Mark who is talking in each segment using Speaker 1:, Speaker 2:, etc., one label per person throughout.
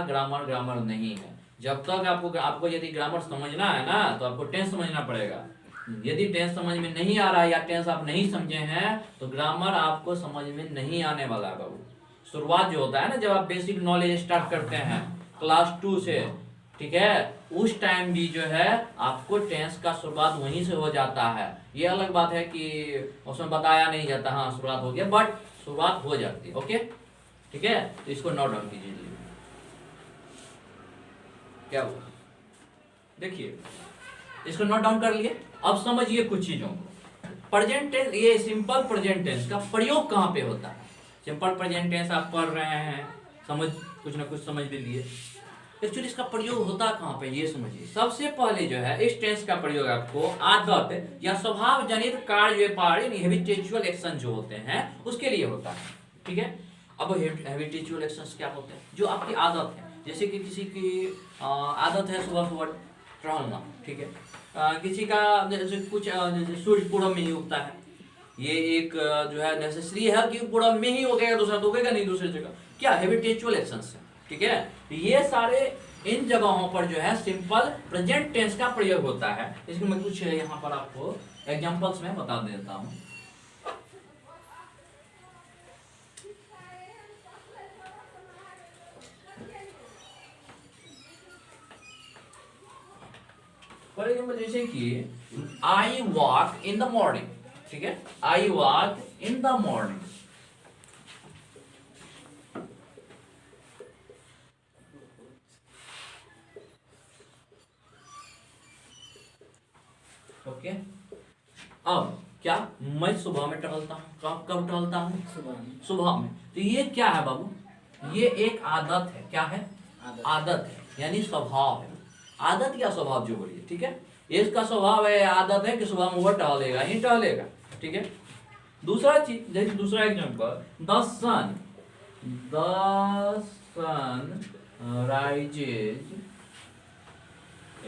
Speaker 1: Grammar grammar नहीं है। जब तक आपको यदि ग्रामर समझना है ना तो आपको टेंस समझना पड़ेगा। यदि टेंस समझ में नहीं आ रहा है या टेंस आप नहीं समझे हैं तो ग्रामर आपको समझ में नहीं आने वाला है बाबू। शुरुआत जो होता है ना, जब आप बेसिक नॉलेज स्टार्ट करते हैं क्लास 2 से, ठीक है, उस टाइम भी जो है आपको टेंस का शुरुआत वहीं से हो जाता है। ये अलग बात है कि उसमें बताया नहीं जाता, हाँ शुरुआत हो गया, बट शुरुआत हो जाती है। ओके, ठीक है, तो इसको नोट डाउन कीजिए। क्या हुआ, देखिए इसको नोट डाउन कर लिए। अब समझिए कुछ चीजों को। प्रेजेंट टेंस, ये सिंपल प्रेजेंट टेंस का प्रयोग कहाँ पे होता है? सिंपल प्रेजेंट टेंस आप पढ़ रहे हैं, समझ कुछ ना कुछ समझ भी लिए। एक्चुअली इसका प्रयोग होता कहाँ पे ये समझिए। सबसे पहले जो है इस टेंस का प्रयोग आपको आदत या स्वभाव जनित कार्य हैबिचुअल एक्शन जो होते हैं उसके लिए होता है। ठीक है, अब हैबिचुअल एक्शंस क्या होते हैं? जो आपकी आदत है, जैसे कि किसी की आदत है सुबह सुबह टहलना, ठीक है, किसी का जैसे कुछ सूर्य पूरब में ही उगता है, ये एक जो है नेसेसरी है कि पूरब में ही उगेगा, दूसरा तो उगेगा नहीं दूसरी जगह, क्या हैबिचुअल एक्शंस है। ठीक है, ये सारे इन जगहों पर जो है सिंपल प्रेजेंट टेंस का प्रयोग होता है। इसमें मैं कुछ यहाँ पर आपको एग्जांपल्स में बता देता हूँ। फॉर एग्जाम्पल जैसे कि I walk in the morning, ठीक है, I walk in the morning. Okay, अब क्या मैं सुबह में टहलता हूँ, कब टहलता हूँ? सुबह में। तो ये क्या है बाबू? ये एक आदत है। क्या है? आदत है, यानी स्वभाव है। आदत या स्वभाव जो बोलिए, ठीक है, इसका स्वभाव है, आदत है कि सुबह में वो टहलेगा ही टहलेगा। ठीक है, दूसरा चीज, जैसे दूसरा example, the sun rises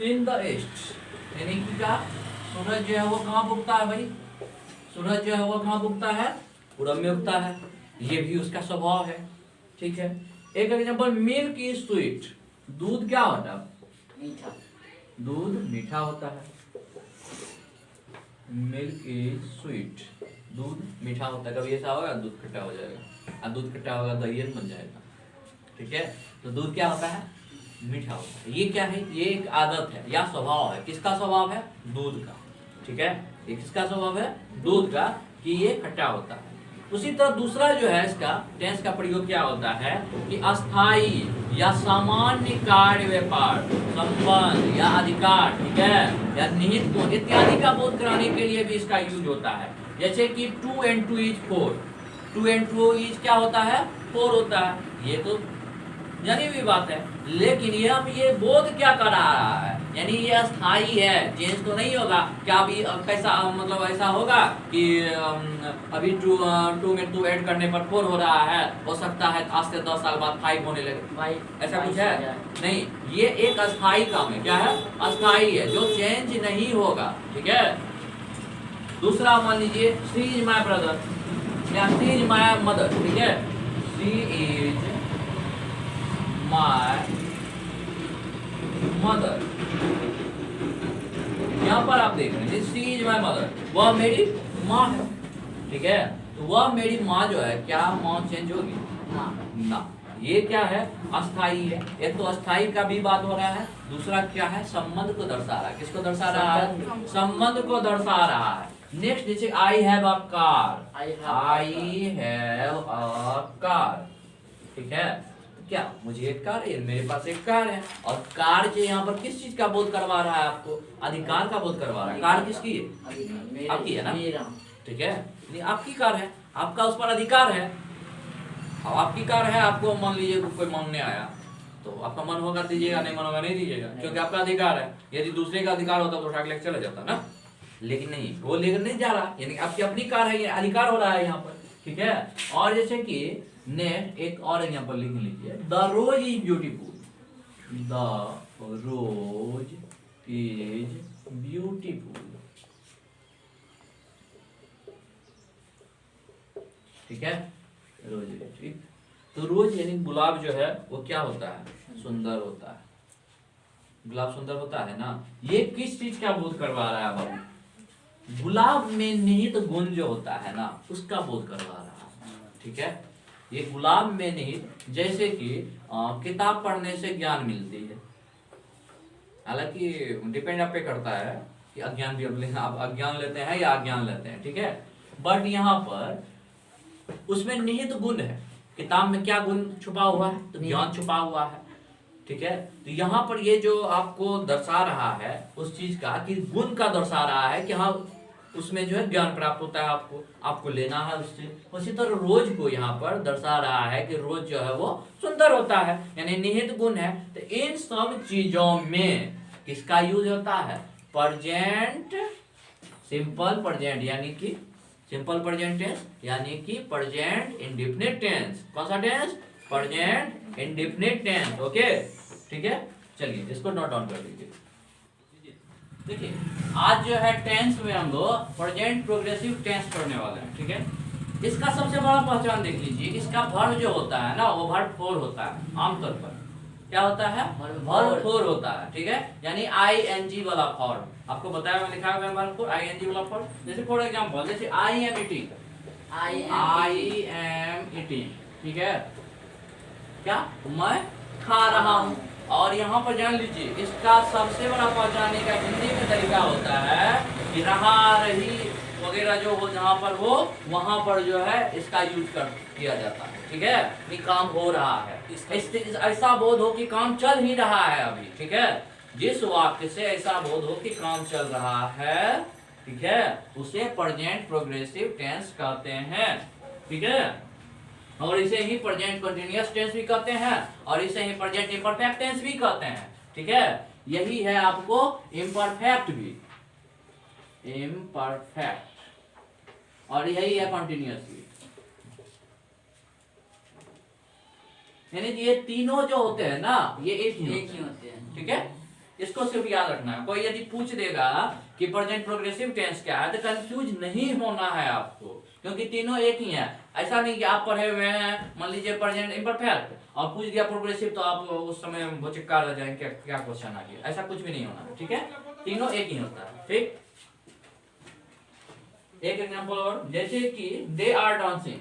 Speaker 1: in the east, यानी कि क्या, सूरज जो है वो कहाँ उगता है भाई? सूरज जो है वो कहाँ उगता है? पूरब में उगता है। ये भी उसका स्वभाव है। ठीक है, एक एग्जांपल, मिल्क इज स्वीट, दूध क्या होता है? मीठा। दूध मीठा होता है। मिल्क इज स्वीट, दूध मीठा होता है। कभी ऐसा होगा दूध खट्टा हो जाएगा, और दूध खट्टा होगा दही बन जाएगा। ठीक है, तो दूध क्या होता है? मीठा होता है। ये क्या है? ये एक आदत है या स्वभाव है। किसका स्वभाव है? दूध का। ठीक है, ये किसका स्वभाव है? दूध का, कि ये खट्टा होता है। उसी तरह दूसरा जो है इसका टेंस का प्रयोग क्या होता है कि अस्थाई या सामान्य कार्य, व्यापार, संबंध या अधिकार, ठीक है, या निहित गुण इत्यादि का बोध कराने के लिए भी इसका यूज होता है। जैसे कि 2 and 2 is 4, 2 and 2 is क्या होता है? 4 होता है। ये तो जानी हुई बात है, लेकिन ये अब ये बोध क्या कर रहा है, यानी ये अस्थाई है, चेंज तो नहीं होगा। क्या अभी कैसा मतलब ऐसा होगा कि अभी 2 में 2 ऐड करने पर 4 हो रहा है, हो सकता है आज से 10 साल बाद 5 होने लगे भाई, ऐसा कुछ है? नहीं, ये एक अस्थाई काम है। क्या है? अस्थाई है, जो चेंज नहीं होगा। ठीक है, दूसरा मान लीजिए, शी इज माई ब्रदर या शी इज माई मदर। ठीक है, शी इज माय मदर, यहाँ पर आप देख रहे हैं शी इज माय मदर, वह मेरी माँ है। ठीक है, तो वह मेरी माँ जो है, क्या माँ चेंज होगी? ना। ये क्या है? अस्थाई है। एक तो अस्थाई का भी बात हो रहा है, दूसरा क्या है? संबंध को दर्शा रहा है। किसको दर्शा रहा है? संबंध को दर्शा रहा है। नेक्स्ट जैसे I have a car, I have a car. ठीक है, क्या मुझे एक कार है, मेरे पास एक कार है, और कार जो यहाँ पर किस चीज का बोध करवा रहा है आपको? अधिकार का बोध करवा रहा है। कार किसकी है? आपकी है ना? ठीक है, नहीं आपकी कार है, आपका उस पर अधिकार है। अब आपकी कार है, आपको मान लीजिए कोई मांगने आया तो आपका मन होगा दीजिएगा, नहीं मन होगा नहीं दीजिएगा, क्योंकि आपका अधिकार है। यदि दूसरे का अधिकार होता तो उठा के लेकर चला जाता ना, लेकिन नहीं, वो लेकर नहीं जा रहा, यानी आपकी अपनी कार है, ये अधिकार हो रहा है यहाँ पर। ठीक है, और जैसे कि नेक्स्ट एक और एग्जांपल लिख लीजिए, the rose is beautiful, the rose is beautiful. ठीक है, रोज, ठीक, तो रोज यानी गुलाब जो है वो क्या होता है? सुंदर होता है। गुलाब सुंदर होता है ना। ये किस चीज का बोध करवा रहा है बाबू? गुलाब में निहित गुण जो होता है ना, उसका बोध करवा रहा है। ठीक है, ये गुलाब में निहित, जैसे कि किताब पढ़ने से ज्ञान मिलती है, हालांकि डिपेंड आप पे करता है कि अज्ञान भी आप अज्ञान लेते हैं या अज्ञान लेते हैं। ठीक है, बट यहाँ पर उसमें निहित गुण है। किताब में क्या गुण छुपा हुआ है? तो ज्ञान छुपा हुआ है। ठीक है, तो यहाँ पर ये जो आपको दर्शा रहा है उस चीज का, कि गुण का दर्शा रहा है कि हाँ उसमें जो है ज्ञान प्राप्त होता है, आपको लेना है उससे। उसी तरह रोज को यहाँ पर दर्शा रहा है कि रोज जो है वो सुंदर होता है, यानी निहित गुण है। तो इन सब चीजों में किसका यूज होता है? प्रेजेंट सिंपल प्रेजेंट, यानी कि सिंपल प्रेजेंट टेंस, यानी कि प्रेजेंट इंडेफिनिट टेंस। कौन सा tense? Present indefinite tense. Okay, ठीक है, चलिए इसको नोट डाउन कर लीजिए। देखिए, आज जो है टेंस में हम लोग प्रेजेंट प्रोग्रेसिव टेंस पढ़ने वाले हैं। ठीक है, इसका सबसे बड़ा पहचान देख लीजिए, इसका वर्ब जो होता है ना, वो वर्ब फोर होता है। आमतौर पर क्या होता है? वर्ब फोर होता है। ठीक है, यानी ING वाला फॉर्म आपको बताया, मैं लिखा हुआ है वर्ब फोर, ING वाला फॉर्म। जैसे फॉर एग्जांपल, जैसे I am eating, ठीक है, क्या मैं खा रहा हूँ। और यहाँ पर जान लीजिए, इसका सबसे बड़ा पहचानने का हिंदी में तरीका होता है कि रहा रही वगैरह जो हो जहाँ पर हो, वहां पर जो है इसका यूज किया जाता है। ठीक है, ये काम हो रहा है, ऐसा बोध हो कि काम चल ही रहा है अभी। ठीक है, जिस वाक्य से ऐसा बोध हो कि काम चल रहा है, ठीक है, उसे प्रेजेंट प्रोग्रेसिव टेंस कहते हैं। ठीक है, और इसे ही प्रेजेंट कंटीन्यूअस टेंस भी कहते हैं, और इसे ही प्रेजेंट इम्परफेक्ट टेंस भी कहते हैं। ठीक है, यही है आपको इम्परफेक्ट भी, इम्परफेक्ट, और यही है कंटीन्यूअस भी। यानी ये तीनों जो होते हैं ना, ये एक ही होते हैं। ठीक है, इसको सिर्फ याद रखना है। कोई यदि पूछ देगा कि प्रेजेंट प्रोग्रेसिव टेंस क्या है, तो कंफ्यूज नहीं होना है आपको, क्योंकि तीनों एक ही है। ऐसा नहीं कि आप पढ़े हुए हैं, मान लीजिए प्रेजेंट इम्परफेक्ट, और पूछ दिया प्रोग्रेसिव, तो आप उस समय भुचक्का रह जाएंगे, क्या क्वेश्चन आ गया। ऐसा कुछ भी नहीं होना है। ठीक है, तीनों एक ही होता है। ठीक, एक एग्जांपल और, जैसे कि they are dancing,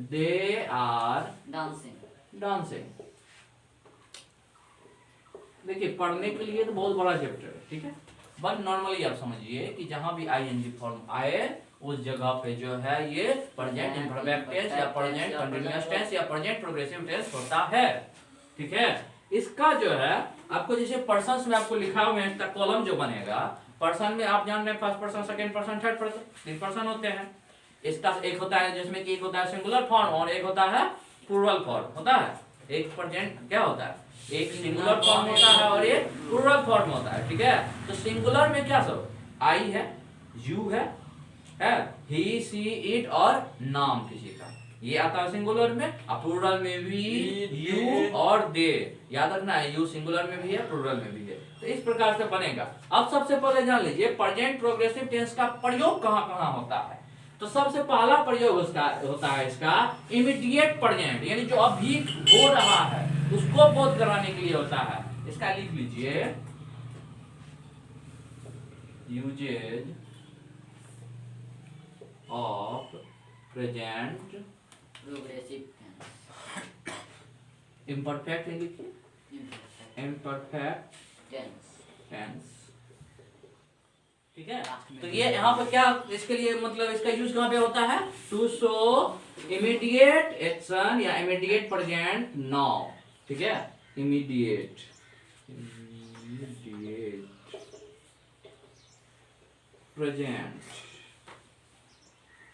Speaker 1: they are dancing. देखिए, पढ़ने के लिए तो बहुत बड़ा चैप्टर है। ठीक है, बट नॉर्मली आप समझिए कि जहां भी ING फॉर्म आए उस जगह पे जो है ये प्रेजेंट इम्परफेक्ट टेंस या प्रेजेंट कंटीन्यूअस टेंस या प्रेजेंट प्रोग्रेसिव टेंस होता है। ठीक है, इसका जो है आपको जैसे पर्सन्स में आपको लिखा हुआ है, इसका कॉलम जो बनेगा, पर्सन में आप जान रहे हैं first person, second person, third person, 3 person होते हैं। इसका एक होता है जिसमें कि एक होता है सिंगुलर फॉर्म और एक होता है प्लूरल फॉर्म होता है। एक प्रेजेंट क्या होता है? एक सिंगुलर फॉर्म होता है और एक प्लूरल फॉर्म होता है। ठीक है, तो सिंगुलर में क्या सब? I है, you है, he, she, it और नाम किसी का, ये आता है सिंगुलर में। और प्लूरल में भी you और they, याद रखना है, you सिंगुलर में भी है, प्लूरल में भी है। तो इस प्रकार से बनेगा। अब सबसे पहले जान लीजिए प्रेजेंट प्रोग्रेसिव टेंस का प्रयोग कहाँ होता है। तो सबसे पहला प्रयोग उसका होता है इसका इमीडिएट प्रेजेंट, यानी जो अभी हो रहा है उसको बोध कराने के लिए होता है। इसका लिख लीजिए, uses of present
Speaker 2: progressive
Speaker 1: imperfect लिखिए, इम्परफेक्ट टेंस। ठीक है, तो ये यहाँ पर क्या इसके लिए मतलब इसका यूज कहाँ पे होता है? टू शो इमीडिएट एक्शन या इमीडिएट प्रेजेंट नाउ। ठीक है, इमीडिएट प्रेजेंट,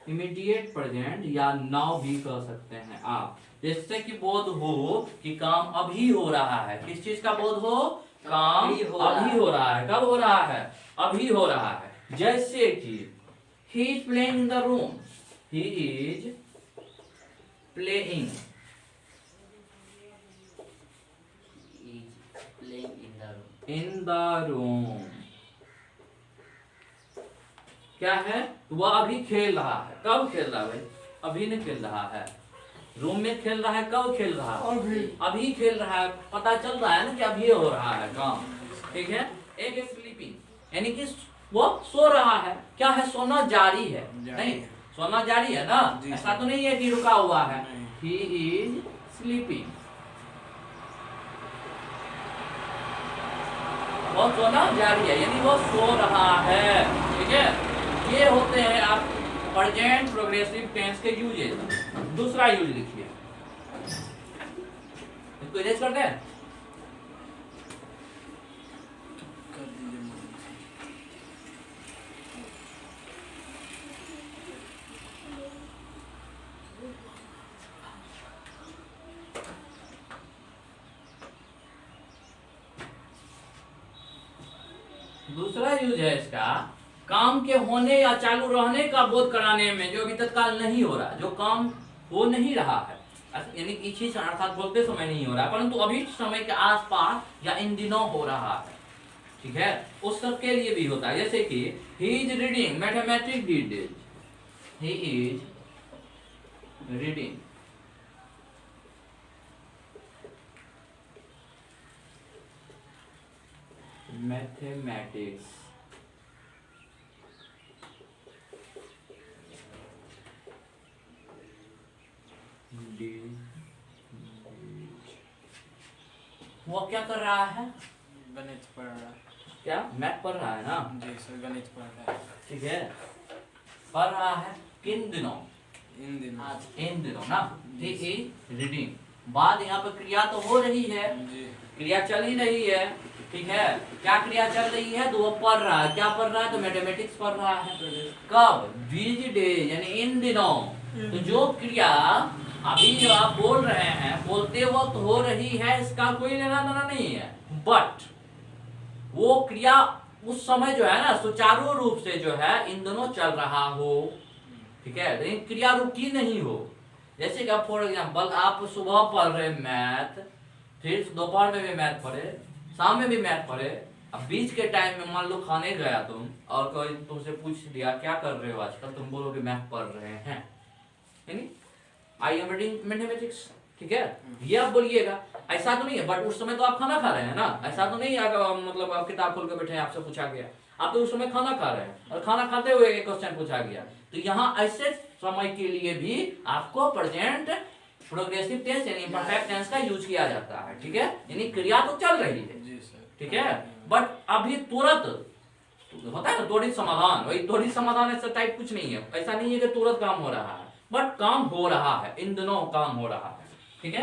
Speaker 1: इमीडिएट प्रेजेंट या नाउ भी कह सकते हैं आप, जिससे कि बोध हो कि काम अभी हो रहा है। किस चीज का बोध हो? काम अभी हो रहा है। कब हो रहा है? अभी हो रहा है। जैसे कि he is playing in the room, he is playing in the room, क्या है? वह अभी खेल रहा है। कब खेल रहा है भाई? अभी नहीं खेल रहा है, रूम में खेल रहा है, कब खेल रहा है? अभी खेल रहा है, पता चल रहा है ना कि अभी हो रहा है काम, ठीक है। एक स्लीपिंग यानी कि वो सो रहा है, क्या है, सोना जारी है, नहीं सोना जारी है ना, ऐसा तो नहीं है कि रुका हुआ है। ही इज स्लीपिंग, वो सोना जारी है यानी वो सो रहा है, ठीक है। ये होते हैं आप प्रेजेंट प्रोग्रेसिव टेंस के यूजेस। दूसरा यूज लिखिए, इसको इरेज कर दें। दूसरा यूज है इसका, काम के होने या चालू रहने का बोध कराने में, जो अभी तत्काल नहीं हो रहा, जो काम हो नहीं रहा है, यानी इसी अर्थात बोलते समय नहीं हो रहा है, परंतु अभी समय के आसपास या इन दिनों हो रहा है, ठीक है, उस सब के लिए भी होता है। जैसे कि he is reading mathematics details, he is reading mathematics वो क्या कर रहा है?
Speaker 2: गणित पढ़ रहा है।
Speaker 1: क्या मैथ पढ़ रहा है ना?
Speaker 2: जी सर, गणित पढ़ रहा है।
Speaker 1: ठीक है, पढ़ रहा है किन दिनों?
Speaker 2: इन दिनों।
Speaker 1: इन दिनों ना, ठीक है। रीडिंग बाद यहाँ पर क्रिया तो हो रही है
Speaker 2: जी,
Speaker 1: क्रिया चल ही रही है, ठीक है। क्या क्रिया चल रही है? तो वो पढ़ रहा है, क्या पढ़ रहा है? तो मैथमेटिक्स पढ़ रहा है। कब? दीज डेज यानी इन दिनों। तो जो क्रिया अभी जो आप बोल रहे हैं, बोलते वक्त हो रही है, इसका कोई लेना देना नहीं है, बट वो क्रिया उस समय जो है ना सुचारू रूप से जो है इन दोनों चल रहा हो, ठीक है, लेकिन क्रिया रुकी नहीं हो। जैसे कि फॉर एग्जाम्पल आप सुबह पढ़ रहे मैथ, फिर दोपहर में भी मैथ पढ़े, शाम में भी मैथ पढ़े, अब बीच के टाइम में मान लो खाने गया तुम और कोई तुमसे पूछ दिया क्या कर रहे हो आजकल, तुम बोलोगे मैथ पढ़ रहे हैं, यानी आई एम रीडिंग मैथमेटिक्स, ठीक है, ये आप बोलिएगा। ऐसा तो नहीं है, बट उस समय तो आप खाना खा रहे हैं ना, ऐसा तो नहीं है मतलब आप किताब खोल के बैठे हैं, आपसे पूछा गया, आप तो उस समय खाना खा रहे हैं और खाना खाते हुए एक क्वेश्चन पूछा गया, तो यहाँ ऐसे समय के लिए भी आपको प्रेजेंट प्रोग्रेसिव टेंस यानी परफेक्ट टेंस का यूज किया जाता है, ठीक है, यानी क्रिया तो चल रही है,
Speaker 2: जी सर,
Speaker 1: ठीक है, बट अभी तुरंत होता है ना त्वरित समाधान, वही त्वरित समाधान ऐसा टाइप कुछ नहीं है, ऐसा नहीं है कि तुरंत काम हो रहा है, बट काम हो रहा है, इन दिनों काम हो रहा है, ठीक है।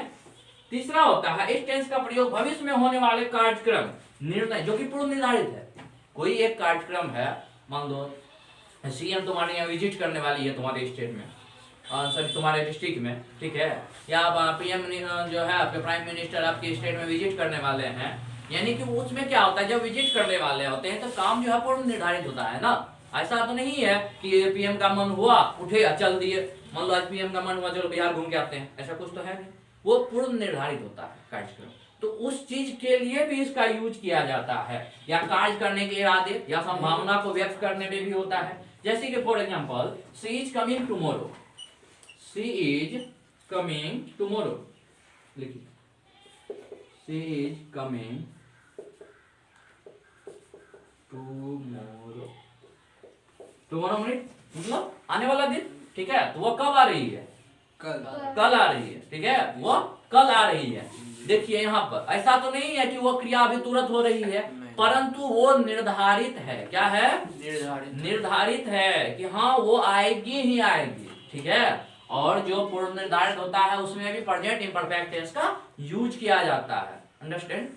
Speaker 1: तीसरा होता है इस टेंस का प्रयोग भविष्य में होने वाले कार्यक्रम निर्णय जो कि पूर्व निर्धारित है। कोई एक कार्यक्रम है, मान लो सीएम तुम्हारे यहाँ विजिट करने वाली है तुम्हारे स्टेट में, सॉरी तुम्हारे डिस्ट्रिक्ट में, ठीक है, या पीएम जो है आपके प्राइम मिनिस्टर आपके स्टेट में विजिट करने वाले हैं, यानी कि उसमें क्या होता है जब विजिट करने वाले होते हैं तो काम जो है पूर्व निर्धारित होता है ना। ऐसा तो नहीं है कि पीएम का मन हुआ उठे चल दिए, मान लो आज पीएम का मन हुआ चलो बिहार घूम के आते हैं, ऐसा कुछ तो है नहीं, वो पूर्व निर्धारित होता है कार्यक्रम। तो उस चीज के लिए भी इसका यूज किया जाता है, या कार्य करने के इरादे या संभावना को व्यक्त करने में भी होता है। जैसे कि for example she is coming tomorrow, she is coming tomorrow, लिखिए she is coming tomorrow, tomorrow मतलब आने वाला दिन, ठीक है, तो वो कब आ रही है? कल आ रही है, ठीक है, वो कल आ रही है। देखिए यहाँ पर ऐसा तो नहीं है कि वो क्रिया अभी तुरंत हो रही है, परंतु वो निर्धारित है, क्या है? निर्धारित है कि हाँ वो आएगी ही आएगी, ठीक है। और जो पूर्व निर्धारित होता है उसमें भी प्रेजेंट इम्परफेक्ट टेंस का यूज किया जाता है, अंडरस्टैंड।